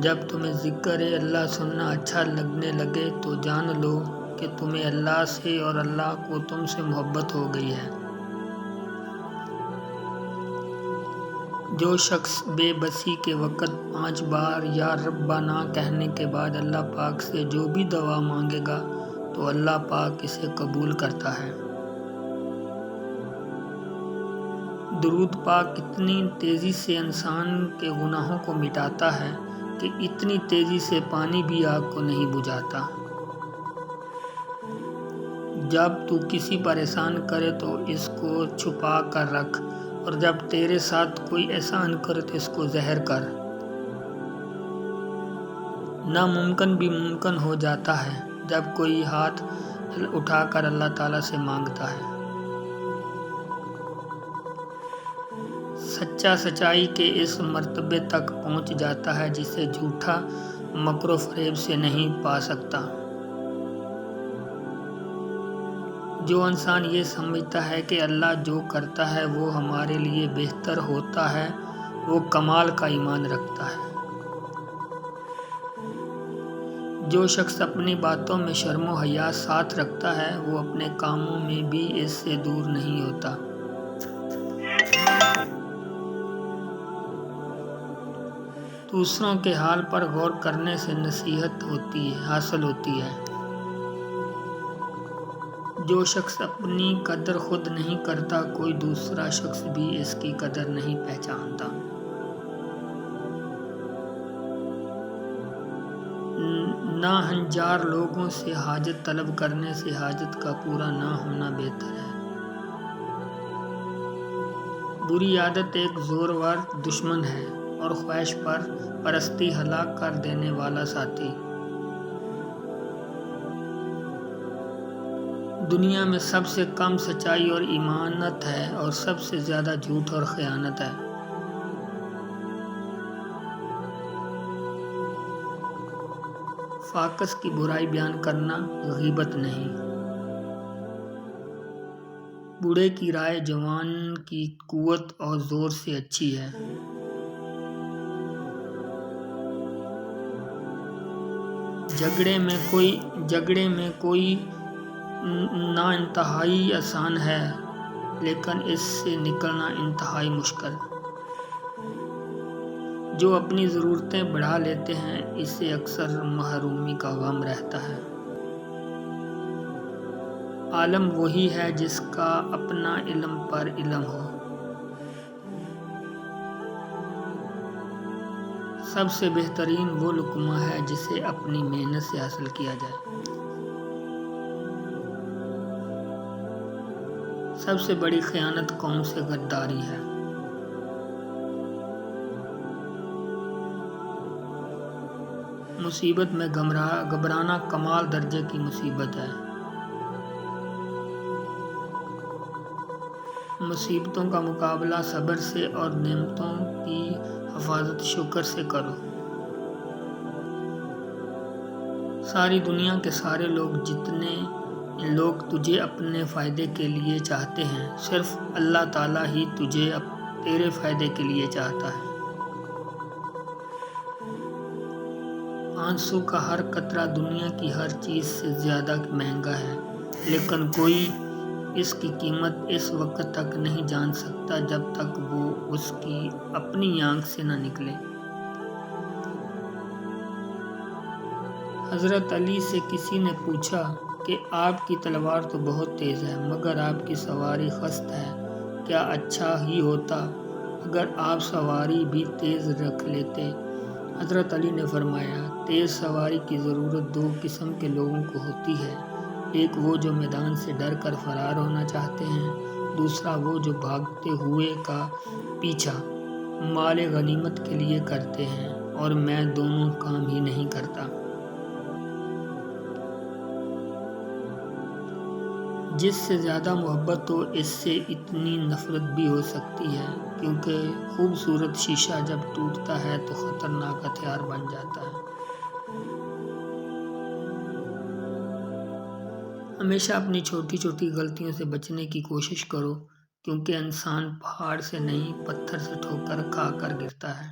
جب تمہیں ذکر اللہ سننا اچھا لگنے لگے تو جان لو کہ تمہیں اللہ سے اور اللہ کو تم سے محبت ہو گئی ہے۔ جو شخص بے بسی کے وقت 5 بار یا ربنا کہنے کے بعد اللہ پاک سے جو بھی دعا مانگے گا تو اللہ پاک اسے قبول کرتا ہے۔ درود پاک اتنی تیزی سے انسان کے گناہوں کو مٹاتا ہے کہ اتنی تیزی سے پانی بھی آگ کو نہیں بجھاتا۔ جب تو کسی پریشان کرے تو اس کو چھپا کر رکھ، اور جب تیرے ساتھ کوئی احسان کرے تو اس کو ظاہر کر۔ ناممکن بھی ممکن ہو جاتا ہے جب کوئی ہاتھ اٹھا کر اللہ تعالیٰ سے مانگتا ہے۔ سچا سچائی کے اس مرتبے تک پہنچ جاتا ہے جسے جھوٹا مکر و فریب سے نہیں پا سکتا۔ جو انسان یہ سمجھتا ہے کہ اللہ جو کرتا ہے وہ ہمارے لیے بہتر ہوتا ہے، وہ کمال کا ایمان رکھتا ہے۔ جو شخص اپنی باتوں میں شرم و حیا ساتھ رکھتا ہے وہ اپنے کاموں میں بھی اس سے دور نہیں ہوتا۔ دوسروں کے حال پر غور کرنے سے نصیحت حاصل ہوتی ہے۔ جو شخص اپنی قدر خود نہیں کرتا کوئی دوسرا شخص بھی اس کی قدر نہیں پہچانتا۔ ناہنجار لوگوں سے حاجت طلب کرنے سے حاجت کا پورا نہ ہونا بہتر ہے۔ بری عادت ایک زورور دشمن ہے اور خواہش پرستی ہلاک کر دینے والا ساتھی۔ دنیا میں سب سے کم سچائی اور امانت ہے اور سب سے زیادہ جھوٹ اور خیانت ہے۔ فاقس کی برائی بیان کرنا غیبت نہیں۔ بوڑھے کی رائے جوان کی قوت اور زور سے اچھی ہے۔ جھگڑے میں کوئی نہ انتہائی آسان ہے لیکن اس سے نکلنا انتہائی مشکل۔ جو اپنی ضرورتیں بڑھا لیتے ہیں اسے اکثر محرومی کا غم رہتا ہے۔ عالم وہی ہے جس کا اپنا علم پر علم ہو۔ سب سے بہترین وہ لقمہ ہے جسے اپنی محنت سے حاصل کیا جائے۔ سب سے بڑی خیانت قوم سے غداری ہے۔ مصیبت میں گھبرانا کمال درجے کی مصیبت ہے۔ مصیبتوں کا مقابلہ صبر سے اور نعمتوں کی حفاظت شکر سے کرو۔ ساری دنیا کے سارے جتنے لوگ تجھے اپنے فائدے کے لیے چاہتے ہیں صرف اللہ تعالیٰ ہی تجھے تیرے فائدے کے لیے چاہتا ہے۔ آنسو کا ہر قطرہ دنیا کی ہر چیز سے زیادہ مہنگا ہے لیکن کوئی اس کی قیمت اس وقت تک نہیں جان سکتا جب تک وہ اس کی اپنی آنکھ سے نہ نکلے۔ حضرت علی سے کسی نے پوچھا کہ آپ کی تلوار تو بہت تیز ہے مگر آپ کی سواری خست ہے، کیا اچھا ہی ہوتا اگر آپ سواری بھی تیز رکھ لیتے؟ حضرت علی نے فرمایا، تیز سواری کی ضرورت 2 قسم کے لوگوں کو ہوتی ہے، ایک وہ جو میدان سے ڈر کر فرار ہونا چاہتے ہیں، دوسرا وہ جو بھاگتے ہوئے کا پیچھا مال غنیمت کے لیے کرتے ہیں، اور میں دونوں کام ہی نہیں کرتا۔ جس سے زیادہ محبت ہو اس سے اتنی نفرت بھی ہو سکتی ہے کیونکہ خوبصورت شیشہ جب ٹوٹتا ہے تو خطرناک ہتھیار بن جاتا ہے۔ ہمیشہ اپنی چھوٹی چھوٹی غلطیوں سے بچنے کی کوشش کرو کیونکہ انسان پہاڑ سے نہیں پتھر سے ٹھوکر کھا کر گرتا ہے۔